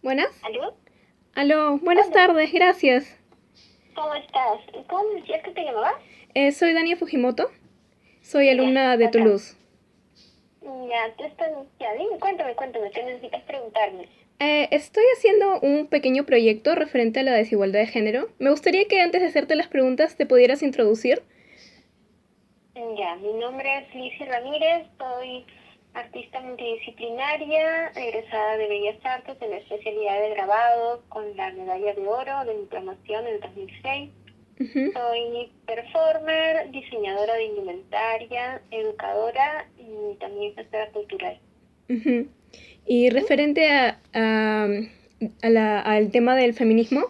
Buenas. ¿Aló? Aló, buenas Hola, tardes, gracias. ¿cómo estás? ¿Cómo me decías que te llamabas? Soy Dania Fujimoto, soy Ya, alumna de bacán. Toulouse. Ya, tú estás... Ya, dime, cuéntame, ¿qué necesitas preguntarme? Estoy haciendo un pequeño proyecto referente a la desigualdad de género. Me gustaría que antes de hacerte las preguntas te pudieras introducir. Ya, mi nombre es Lizzy Ramírez, soy artista multidisciplinaria, egresada de Bellas Artes en la especialidad de grabado con la medalla de oro de diplomación en el 2006. Ujú, Soy performer, diseñadora de indumentaria, educadora y también gestora cultural. ujú. Y ¿Mm? referente al tema del feminismo.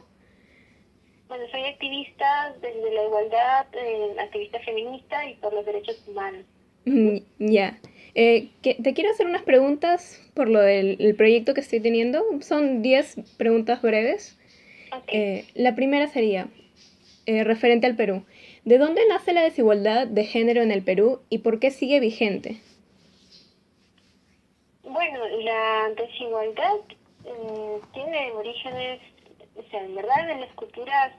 Bueno, soy activista desde la igualdad, activista feminista y por los derechos humanos. Ujú. Ya. Te quiero hacer unas preguntas por lo del el proyecto que estoy teniendo. Son 10 preguntas breves. Ok. La primera sería, referente al Perú. ¿De dónde nace la desigualdad de género en el Perú y por qué sigue vigente? Bueno, la desigualdad tiene orígenes, o sea, en verdad en las culturas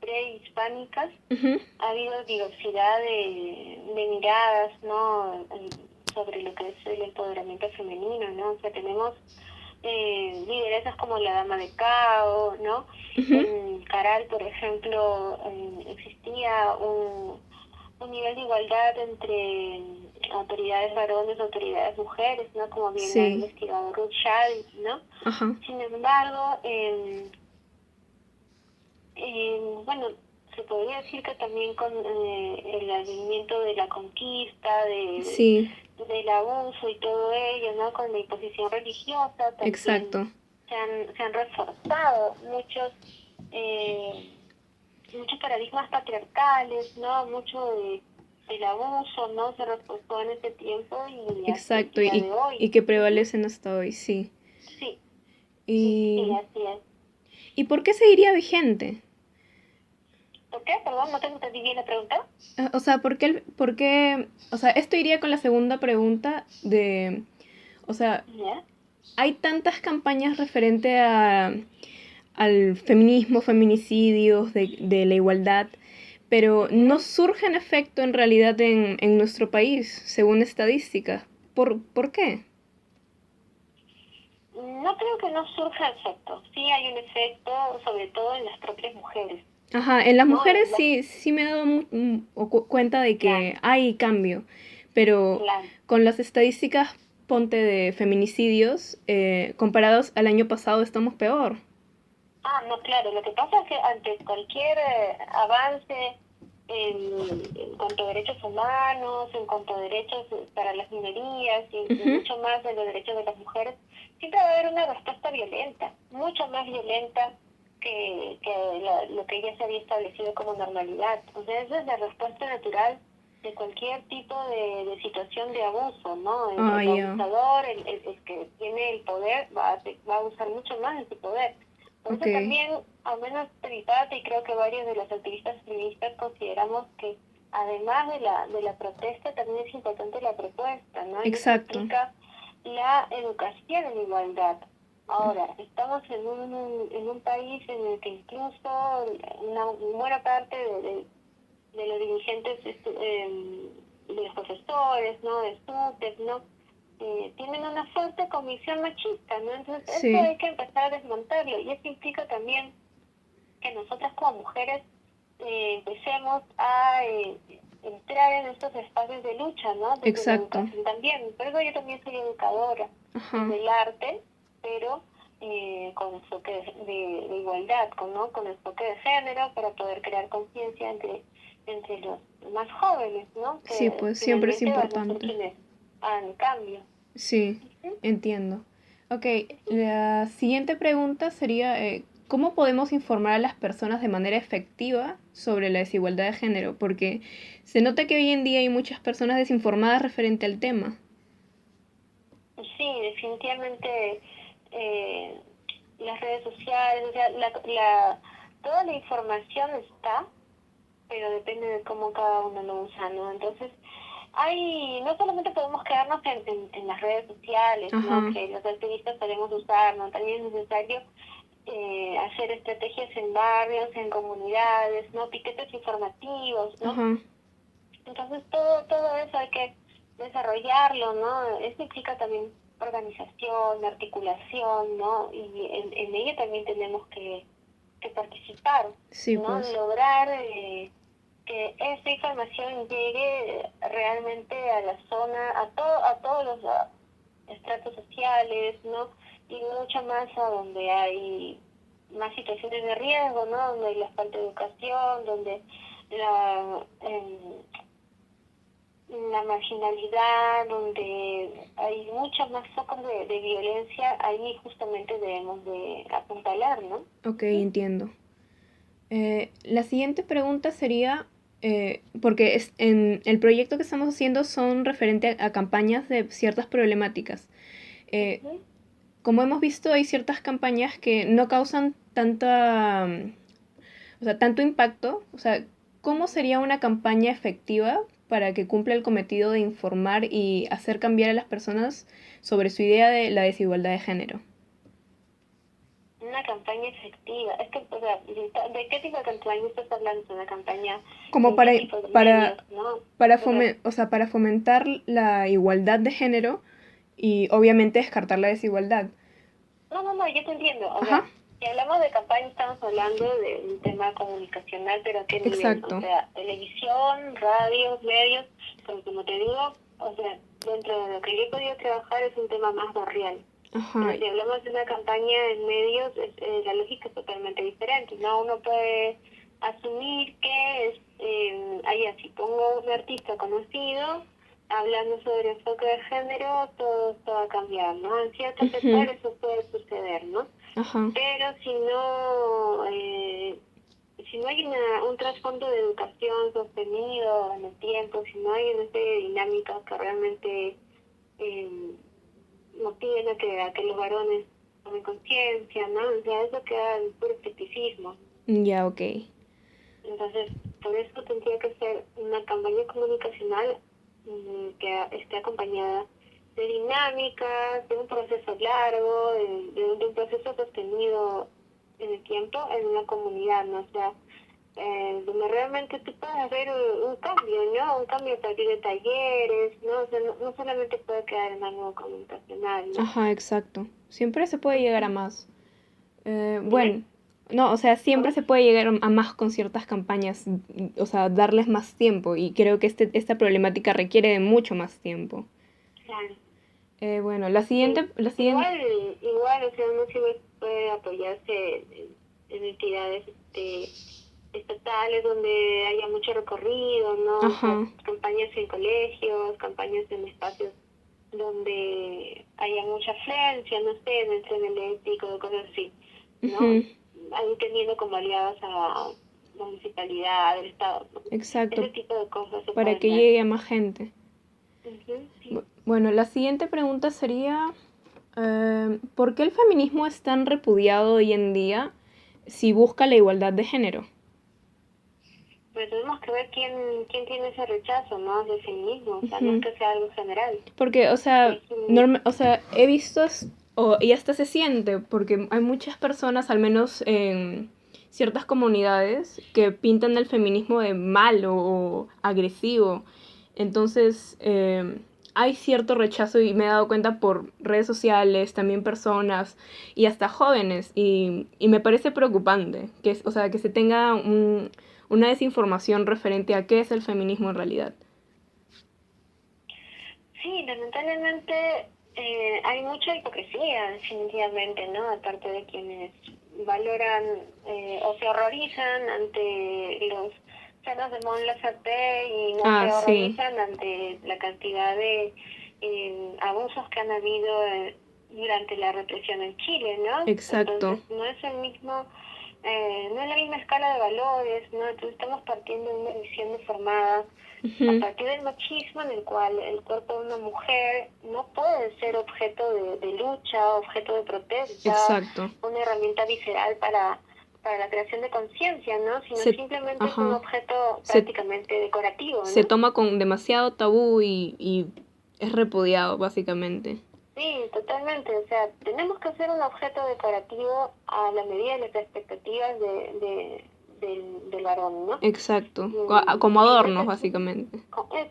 prehispánicas Ujú, ha habido diversidad de miradas, ¿no? Sobre lo que es el empoderamiento femenino, ¿no? O sea, tenemos lideresas como la Dama de Cao, ¿no? ujú, En Caral, por ejemplo, existía un nivel de igualdad entre autoridades varones y autoridades mujeres, ¿no? Como bien ha sí, investigado Ruth Shade, ¿no? ajá, Sin embargo, bueno, se podría decir que también con el advenimiento de la conquista, sí, del abuso y todo ello, ¿no? Con la imposición religiosa también exacto, se han reforzado eh, muchos paradigmas patriarcales, ¿no? Mucho del abuso, ¿no? Se reforzó en ese tiempo y hasta el exacto, día de hoy. y que Ujú. prevalecen hasta hoy, sí. Sí, sí, ¿Y, así es. ¿Y por qué seguiría vigente? ¿Por qué? Perdón, no te entendí bien la pregunta. O sea, o sea, esto iría con la segunda pregunta de, o sea, ¿Ya? hay tantas campañas referente al feminismo, feminicidios, de la igualdad, pero no Ujú. surge en efecto en realidad en nuestro país, según estadísticas. ¿Por qué? No creo que no surja efecto. Sí hay un efecto, sobre todo en las propias mujeres, Ajá, en las ¿no? mujeres sí me he dado cuenta de Claro, que hay cambio, pero claro. con las estadísticas, ponte de feminicidios, comparados al año pasado, estamos peor. Ah, no, claro. Lo que pasa es que ante cualquier avance en cuanto a derechos humanos, en cuanto a derechos para las minorías y Ujú, mucho más de los derechos de las mujeres, siempre va a haber una respuesta violenta, mucho más violenta que lo que ya se había establecido como normalidad. O sea, esa es la respuesta natural de cualquier tipo de situación de abuso, ¿no? ah, El ya, abusador, el que tiene el poder, va a usar mucho más de su poder. Por ok, eso también, al menos de mi parte, y creo que varios de los activistas feministas consideramos que además de la protesta, también es importante la propuesta, ¿no? Y eso exacto. implica la educación en igualdad. Ahora, estamos en un país en el que incluso una buena parte de los dirigentes, de los profesores, ¿no? De estudiantes, ¿no? Tienen una fuerte convicción machista, ¿no? Entonces, esto Sí, hay que empezar a desmontarlo y eso implica también que nosotras como mujeres empecemos a entrar en estos espacios de lucha, ¿no? Desde la exacto. educación también. Por eso yo también soy educadora Ajá, desde el arte, pero con enfoque de igualdad, ¿no? Con enfoque de género para poder crear conciencia entre los más jóvenes, ¿no? sí, Que pues siempre es finalmente van a ser importante. quienes hagan el cambio. Sí, Ujú. entiendo. Ok, la siguiente pregunta sería, ¿cómo podemos informar a las personas de manera efectiva sobre la desigualdad de género? Porque se nota que hoy en día hay muchas personas desinformadas referente al tema. Sí, definitivamente. las redes sociales, o sea, toda la información está, pero depende de cómo cada uno lo usa, ¿no? Entonces, no solamente podemos quedarnos en las redes sociales, ¿no? Ajá, Que los activistas podemos usar, ¿no? También es necesario hacer estrategias en barrios, en comunidades, ¿no? Piquetes informativos, ¿no? ajá. Entonces todo eso hay que desarrollarlo, ¿no? Eso implica también organización, articulación, ¿no? Y en ello también tenemos que participar, Sí, ¿no? pues. Lograr que esa información llegue realmente a la zona, a todos los estratos sociales, ¿no? Y mucho más a donde hay más situaciones de riesgo, ¿no? Donde hay la falta de educación, donde la marginalidad, donde hay muchos más focos de violencia, ahí justamente debemos de apuntalar, ¿no? Ok, entiendo. La siguiente pregunta sería, porque en el proyecto que estamos haciendo son referente a campañas de ciertas problemáticas. Eh, Ujú. Como hemos visto, hay ciertas campañas que no causan o sea, tanto impacto. O sea, ¿cómo sería una campaña efectiva para que cumpla el cometido de informar y hacer cambiar a las personas sobre su idea de la desigualdad de género? Una campaña efectiva. Es que, o sea, ¿de qué tipo de campaña estás hablando? ¿De una campaña Como en qué tipo de para, medios, no? O sea, o sea, para fomentar la igualdad de género y obviamente descartar la desigualdad. no, yo te entiendo. O Ajá, sea, si hablamos de campaña, estamos hablando de un tema comunicacional, pero ¿a qué nivel? O exacto. sea, televisión, radios, medios, pero como te digo, o sea, dentro de lo que yo he podido trabajar es un tema más barrial. Ajá, Pero si hablamos de una campaña en medios, la lógica es totalmente diferente, ¿no? Uno puede asumir que ahí así pongo un artista conocido hablando sobre enfoque de género, todo esto va a cambiar, ¿no? En ciertos ujú, sectores eso puede suceder, ¿no? ajá, Pero si no hay un trasfondo de educación sostenido en el tiempo, si no hay una serie de dinámicas que realmente eh, motiven a que los varones tomen conciencia, ¿no? O sea, eso queda en puro escepticismo. ya, ok. Entonces, por eso tendría que ser una campaña comunicacional que esté acompañada de dinámicas, de un proceso largo, de un proceso sostenido en el tiempo en una comunidad, ¿no? O sea, donde realmente tú puedas ver un cambio, ¿no? Un cambio a partir de talleres, ¿no? O sea, no solamente puede quedar en algo comunicacional, ¿no? Ajá, exacto. Siempre se puede llegar a Ujú. más. Dime, Bueno, no, o sea, siempre ¿cómo? se puede llegar a más con ciertas campañas, o sea, darles más tiempo y creo que esta problemática requiere de mucho más tiempo. Claro. Bueno, Sí. la siguiente, Igual, o sea, uno sí puede apoyarse en entidades estatales donde haya mucho recorrido, ¿no? O sea, ajá, campañas en colegios, campañas en espacios donde haya mucha afluencia, no sé, en el tren eléctrico, cosas así, ¿no? ujú, Ahí teniendo como aliados a la municipalidad, el Estado, ¿no? Ese exacto, tipo de cosas se para pueden que dar. llegue a más gente. Ujú, sí. Bueno, la siguiente pregunta sería, ¿por qué el feminismo es tan repudiado hoy en día si busca la igualdad de género? Pero tenemos que ver quién tiene ese rechazo, ¿no? Del feminismo, o sea, no es Ujú. que sea algo general. Porque, o sea, Es un- o sea, he visto, y hasta se siente, porque hay muchas personas, al menos en ciertas comunidades, que pintan el feminismo de malo o agresivo. Entonces, hay cierto rechazo y me he dado cuenta por redes sociales, también personas y hasta jóvenes. Y me parece preocupante que, o sea, que se tenga una desinformación referente a qué es el feminismo en realidad. Sí, lamentablemente hay mucha hipocresía, definitivamente, ¿no? Aparte de quienes valoran o se horrorizan ante los senos de Mon Laferte y no Ah, se sí, horrorizan ante la cantidad de abusos que han habido durante la represión en Chile, ¿no? exacto. Entonces, no es el mismo no es la misma escala de valores, ¿no? Entonces estamos partiendo de una visión deformada a Ujú. partir del machismo en el cual el cuerpo de una mujer no puede ser objeto de lucha, objeto de protesta, Exacto. una herramienta visceral para la creación de conciencia, ¿no? Sino Se, simplemente es un ajá. objeto Se, prácticamente decorativo, se ¿no? toma con demasiado tabú y es repudiado, básicamente. Sí, totalmente. O sea, tenemos que ser un objeto decorativo a la medida de las expectativas del varón, ¿no? Exacto. Como Y adornos, entonces, básicamente.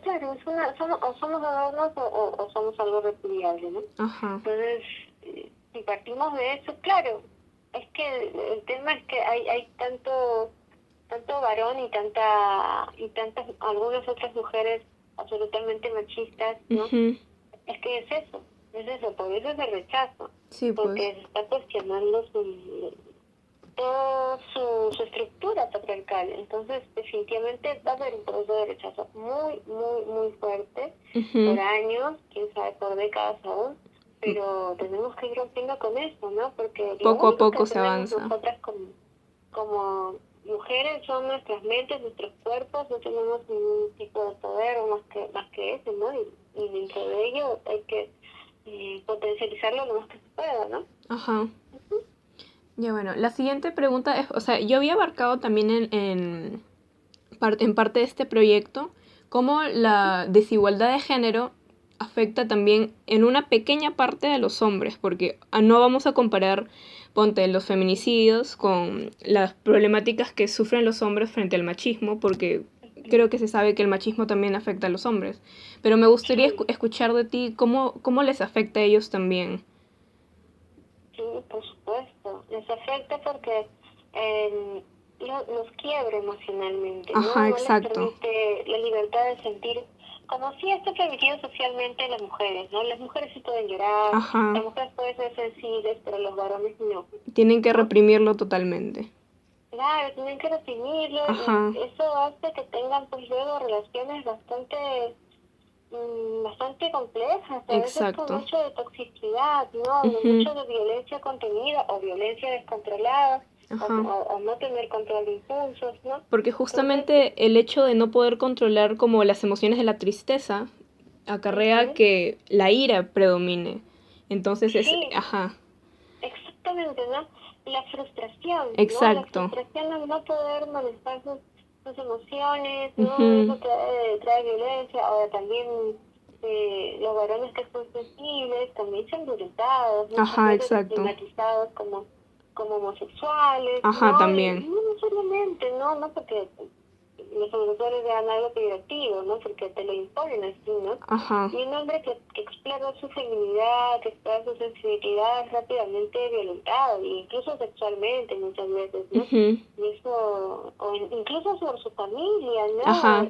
claro, o somos adornos o somos algo repudiable, ¿no? Ajá. Entonces, si partimos de eso, claro, es que el tema es que hay tanto varón y tantas, algunas otras mujeres absolutamente machistas, ¿no? Ujú. Es que es eso, por eso es el rechazo, Sí, pues. porque se está cuestionando toda su estructura patriarcal. Entonces, definitivamente va a haber un proceso de rechazo muy, muy, muy fuerte por Ujú. años, quién sabe, por décadas aún, pero tenemos que ir rompiendo con eso, ¿no? Porque lo Poco a único que poco se tenemos avanza. nosotras como mujeres son nuestras mentes, nuestros cuerpos, no tenemos ningún tipo de poder más que ese, ¿no? Y dentro de ello hay que potencializarlo lo más que se pueda, ¿no? Ajá. Ya bueno, la siguiente pregunta es, o sea, yo había abarcado también en parte de este proyecto cómo la desigualdad de género afecta también en una pequeña parte de los hombres, porque no vamos a comparar, ponte, los feminicidios con las problemáticas que sufren los hombres frente al machismo, porque creo que se sabe que el machismo también afecta a los hombres. Pero me gustaría Sí. escuchar de ti cómo les afecta a ellos también. Sí, por supuesto. Les afecta porque los quiebra emocionalmente, ¿no? Ajá, No les exacto. permite la libertad de sentir, como si está permitido socialmente a las mujeres, ¿no? Las mujeres sí pueden llorar, Ajá. las mujeres pueden ser sensibles, pero los varones no, Tienen que ¿no? reprimirlo totalmente. Claro, tienen que reprimirlo y Ajá, eso hace que tengan pues luego relaciones bastante complejas, a veces con exacto. mucho de toxicidad, ¿no? Ujú. Mucho de violencia contenida o violencia descontrolada Ajá. o no tener control de impulsos, ¿no? Porque Entonces, justamente el hecho de no poder controlar como las emociones de la tristeza acarrea ujú, que la ira predomine. Entonces sí, ajá, exactamente, ¿no? La frustración, ¿no? La exacto. frustración al no poder manejar sus emociones, ¿no? Ujú. Eso trae violencia. Ahora también los varones que son sensibles también son violentados, muchas Ajá, veces exacto. estigmatizados como homosexuales, Ajá, ¿no? también. Y no necesariamente, ¿no? No porque los homosexuales vean algo peyorativo, ¿no? Porque te lo imponen así, ¿no? Ajá. Y un hombre que explora su feminidad, que explora su sensibilidad es rápidamente violentado, e incluso sexualmente muchas veces, ¿no? Ujú. Y eso, incluso por su familia, ¿no? Ajá.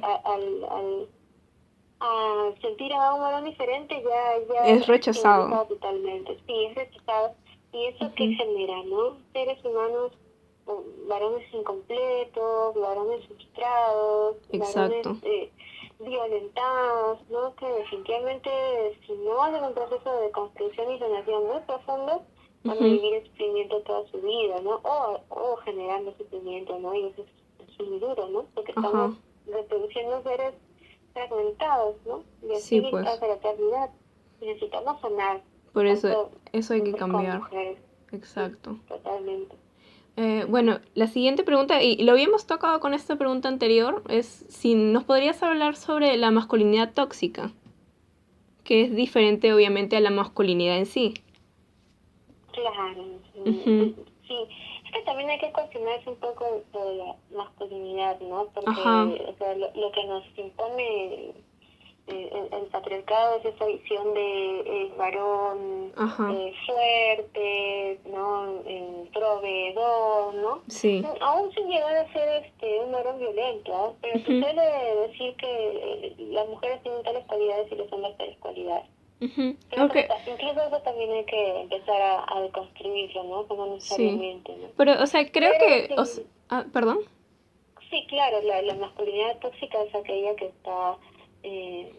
A sentir a un varón diferente ya Es es rechazado. estigmatizado totalmente, sí, es rechazado. ¿Y eso qué Ujú. genera, no? Seres humanos, varones incompletos, varones frustrados, varones Exacto. violentados, ¿no? Que definitivamente si no hacen un proceso de construcción y sanación muy profundo, van a Ujú. vivir el sufrimiento toda su vida, ¿no? O generando sufrimiento, ¿no? Y eso es muy duro, ¿no? Porque Ajá. estamos reproduciendo seres fragmentados, ¿no? Y Sí, así pues. hasta la eternidad. Necesitamos sanar, Por eso, tanto eso hay que hombres como cambiar. mujeres. Sí, Exacto. totalmente. Bueno, la siguiente pregunta, y lo habíamos tocado con esta pregunta anterior, es si nos podrías hablar sobre la masculinidad tóxica, que es diferente obviamente a la masculinidad en sí. Claro, Ujú. sí. Es que también hay que cuestionarse un poco sobre la masculinidad, ¿no? Ajá, Porque o sea, lo que nos impone el patriarcado es esa visión de varón ajá, fuerte, ¿no? Proveedor, ¿no? sí. Aún sin llegar a ser un varón violento, ¿no? Pero se Ujú, suele decir que las mujeres tienen tales cualidades y los hombres tales cualidades. ujú. Creo Ok, que incluso eso también hay que empezar a deconstruirlo, ¿no? Como sí. necesariamente, ¿no? Pero, o sea, creo Pero que, sí, perdón. sí, claro, la masculinidad tóxica es aquella eh,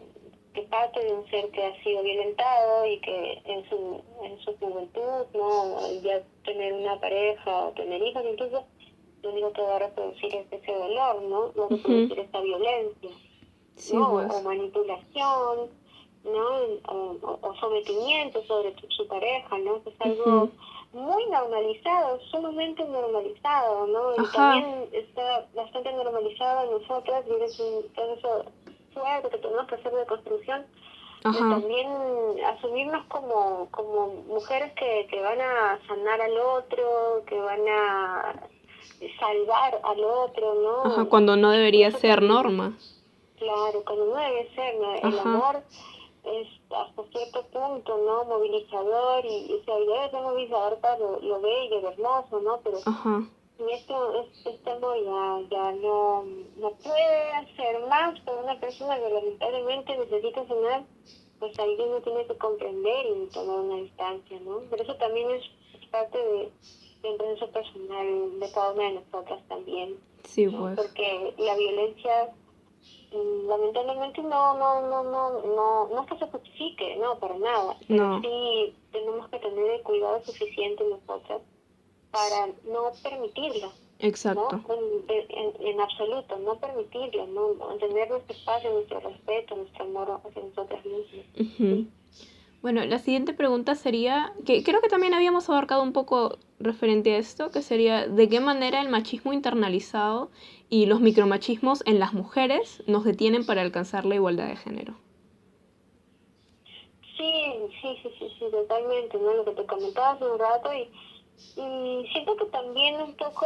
que parte de un ser que ha sido violentado y que en su juventud, ¿no? Al ya tener una pareja o tener hijos, incluso contigo te va a reproducir ese dolor, ¿no? Va a Ujú. reproducir esa violencia, Sí, ¿no? O pues. manipulación, ¿no? O sometimiento sobre su pareja, ¿no? Que es Ujú. algo muy normalizado, sumamente normalizado, ¿no? Y Ajá, también está bastante normalizado en nosotras, y es un proceso fuerte que tenemos que hacer de construcción, de ajá, también asumirnos como mujeres que van a sanar al otro, que van a salvar al otro, ajá, ¿no? cuando no Y debería eso ser también, norma. claro, cuando no debe ser, ¿no? El Ajá, amor es hasta cierto punto, ¿no? Movilizador, y se debe ser movilizador para lo bello, lo hermoso, ¿no? Pero ajá, y este amor ya no puede hacer más por una persona que lamentablemente necesita sanar, pues ahí uno tiene que comprender y tomar una distancia, ¿no? Pero eso también es parte del proceso personal de cada una de nosotras también, sí, ¿no? pues. Porque la violencia lamentablemente no es que se justifique, no, para nada, pero No, sí tenemos que tener el cuidado suficiente nosotras para no permitirlo, ¿no? exacto. En absoluto, no permitirlo, ¿no? Mantener nuestro espacio, nuestro respeto, nuestro amor hacia nosotras mismas. Ujú. Sí, Bueno, la siguiente pregunta sería, que creo que también habíamos abarcado un poco referente a esto, que sería, ¿de qué manera el machismo internalizado y los micromachismos en las mujeres nos detienen para alcanzar la igualdad de género? sí, totalmente, ¿no? Lo que te comentaba hace un rato, y siento que también un poco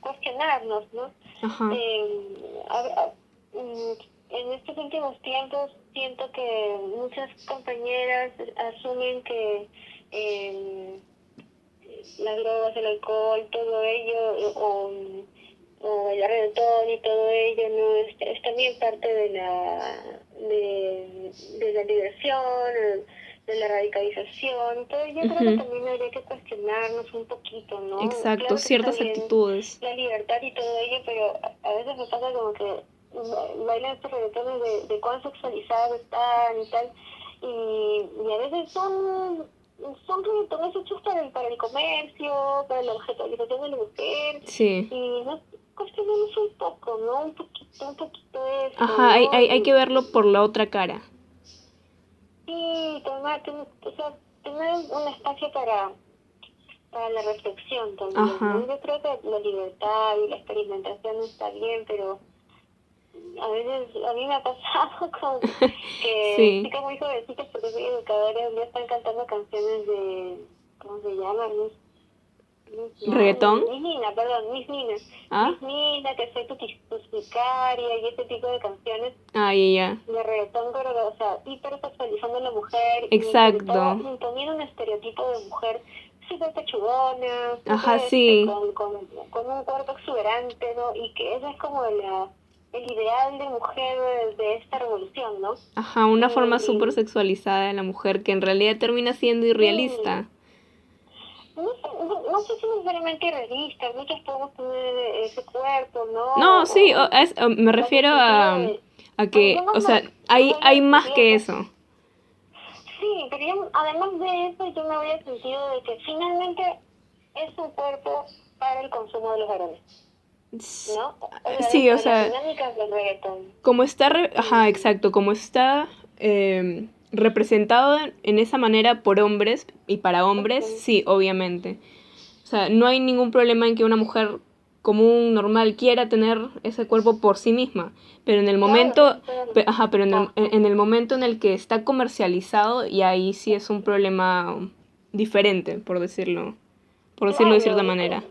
cuestionarnos, ¿no? Ajá, Eh, a- a- mm, en estos últimos tiempos siento que muchas compañeras asumen que eh, las drogas, el alcohol, todo ello, o el reggaetón y todo ello, no es también parte de la diversión, de la radicalización. Entonces yo creo que ujú, también habría que cuestionarnos un poquito, ¿no? exacto, Claro que está ciertas bien actitudes. la libertad y todo ello, pero a veces me pasa como que bailan estos reggaetones de cuán sexualizados están y tal, y a veces son reggaetones hechos para el comercio, para la objetualización de la mujer, Sí. y no cuestionemos un poco, ¿no? Un poquito eso, Ajá, ¿no? hay que verlo por la otra cara. Sí, o sea, tener un espacio para la reflexión también, ¿no? Ajá, Yo creo que la libertad y la experimentación está bien, pero a veces a mí me ha pasado que sí. chicas muy jovencitas, porque soy educadora, ya están cantando canciones ¿cómo se llama? ¿Reggaetón? Miss Nina, perdón, Miss Nina. ¿Ah? Miss Nina, que soy tu sicaria, y ese tipo de canciones Ah, ya, ya. de reggaetón, pero, o sea, hipersexualizando a la mujer, y sobre todo Exacto. imponiendo un estereotipo de mujer súper pechugona, Ajá, súper sí. con un cuerpo exuberante, ¿no? Y que eso es como el ideal de mujer de esta revolución, ¿no? Ajá, una forma súper Y, sexualizada de la mujer que en realidad termina siendo y irrealista. no sé si necesariamente realista, muchos podemos tener ese cuerpo, ¿no? No, sí, me Bajo el refiero sentido de... a Bueno, que, o sea, me voy hay al más sentido, que pues, eso. sí, pero yo, además de eso, yo me voy al sentido de que finalmente es un cuerpo para el consumo de los varones, S- ¿no? O sea, Sí, o dentro de las sea, dinámicas del reggaetón. como está, ajá, Y, exacto, como está representado en esa manera por hombres y para hombres, ujú, sí, obviamente. O sea, no hay ningún problema en que una mujer común, normal, quiera tener ese cuerpo por sí misma, pero en el claro, eso momento, es todo. ajá, pero Ajá. en el momento en el que está comercializado, y ahí sí es un problema diferente, por decirlo de cierta Claro, manera.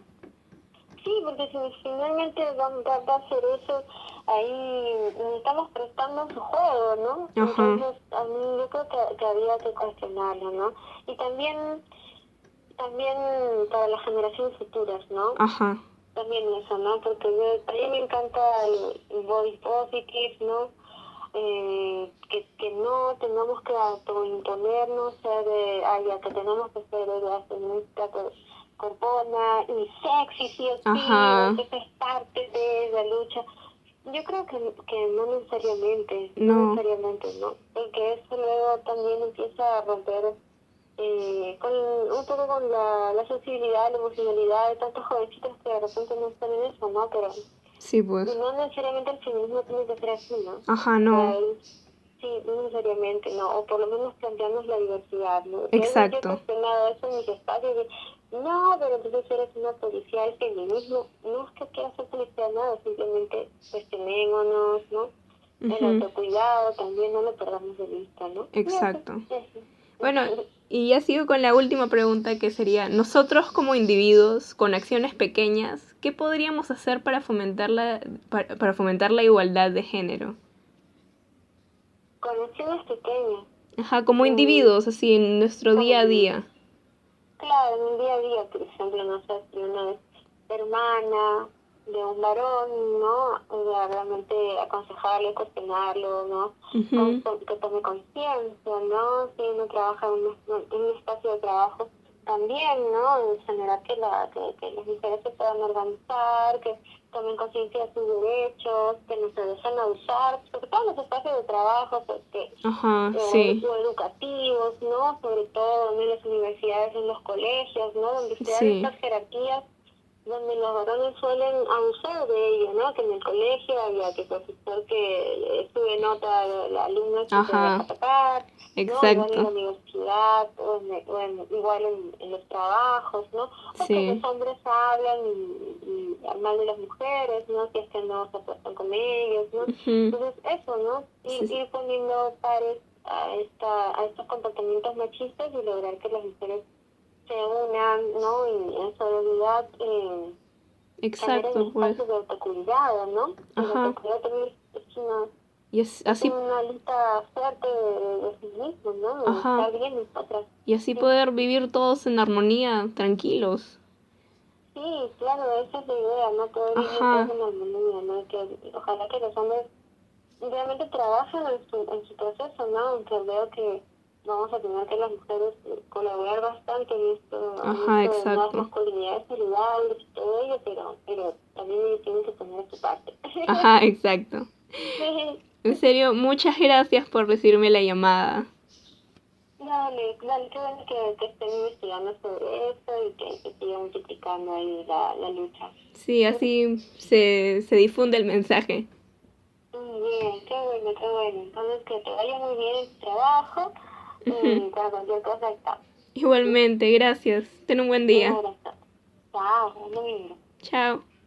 sí, porque si finalmente va a ser eso, ahí estamos prestando su juego, ¿no? Ajá, Entonces, a mí yo creo que había que cuestionarlo, ¿no? Y también para las generaciones futuras, ¿no? ajá, También eso, ¿no? Porque a mí me encanta el body positive, ¿no? Que no tengamos que autoimponernos, ser, ya que tenemos que ser la feminista corpona y sexy, sí o sí, o ajá, que eso es parte de la lucha. Yo creo que no no, necesariamente, ¿no? Porque eso luego también empieza a romper, un poco con la sensibilidad, la emocionalidad de tantos jovencitos que de repente no están en eso, ¿no? Pero Sí, y pues. no necesariamente el feminismo tiene que ser así, ¿no? Ajá, O sea, no. sí, no necesariamente, ¿no? O por lo menos plantearnos la diversidad, ¿no? Y a veces yo he Exacto. cuestionado eso en mis espacios de, no, pero entonces eres una policía del feminismo. No es que quiera ser policía, nada, simplemente cuestionémonos, ¿no? El Ujú, autocuidado también no lo perdamos de vista, ¿no? Y eso, exacto. eso. Bueno, y ya sigo con la última pregunta que sería, nosotros como individuos, con acciones pequeñas, ¿qué podríamos hacer para fomentar la igualdad de género? Conexiones pequeñas, Ajá, como mm, individuos, así en nuestro como día a individuos. día. Claro, en el día a día, por ejemplo, no sé si una es hermana de un varón, ¿no? O sea, realmente aconsejarle, cuestionarlo, ¿no? Ujú, Que tome conciencia, ¿no? Si uno trabaja en un espacio de trabajo, también, ¿no? En generar que las mujeres se puedan organizar, que tomen conciencia de sus derechos, que no se dejen abusar, sobre todo en los espacios de trabajo, pues que ajá, sí, o educativos, ¿no? Sobre todo ¿no? en las universidades, en los colegios, ¿no? Donde se dan sí, estas jerarquías, donde los varones suelen abusar de ello, ¿no? Que en el colegio había que el profesor que sube nota al alumno que se deja ajá, atacar, ¿no? Igual en la exacto, universidad, igual en los trabajos, ¿no? O que los sí, hombres hablan y mal de las mujeres, ¿no? Si es que no se acuestan con ellos, ¿no? ujú, Entonces, eso, ¿no? sí, sí, Ir poniendo pares a estos comportamientos machistas y lograr que las mujeres se unan, ¿no? Y en solidaridad generen exacto, pues, espacios de autocuidado, ¿no? El ajá, autocuidado también y es así, una lista fuerte de sí mismos, ¿no? De ajá, estar bien nosotras. y así Sí, poder vivir todos en armonía, tranquilos, sí, claro, esa es la idea, ¿no? Poder vivir todos ajá, en armonía, ¿no? Que ojalá que los hombres realmente trabajan en su proceso, ¿no? Aunque veo que vamos a tener que las mujeres colaborar bastante en ajá, esto de nuevas exacto, masculinidades saludables y todo ello, pero también ellos tienen que poner su parte. ajá, exacto. En serio, muchas gracias por recibirme la llamada. Dale, dale, qué bueno que estén investigando sobre eso y que se siga multiplicando ahí la lucha. Sí, así se difunde el mensaje. Bien, qué bueno, qué bueno. Entonces, que te vaya muy bien en tu trabajo Ujú. y para cualquier cosa está. Igualmente, gracias. Ten un buen Un día. abrazo. Chao, un domingo. Chao.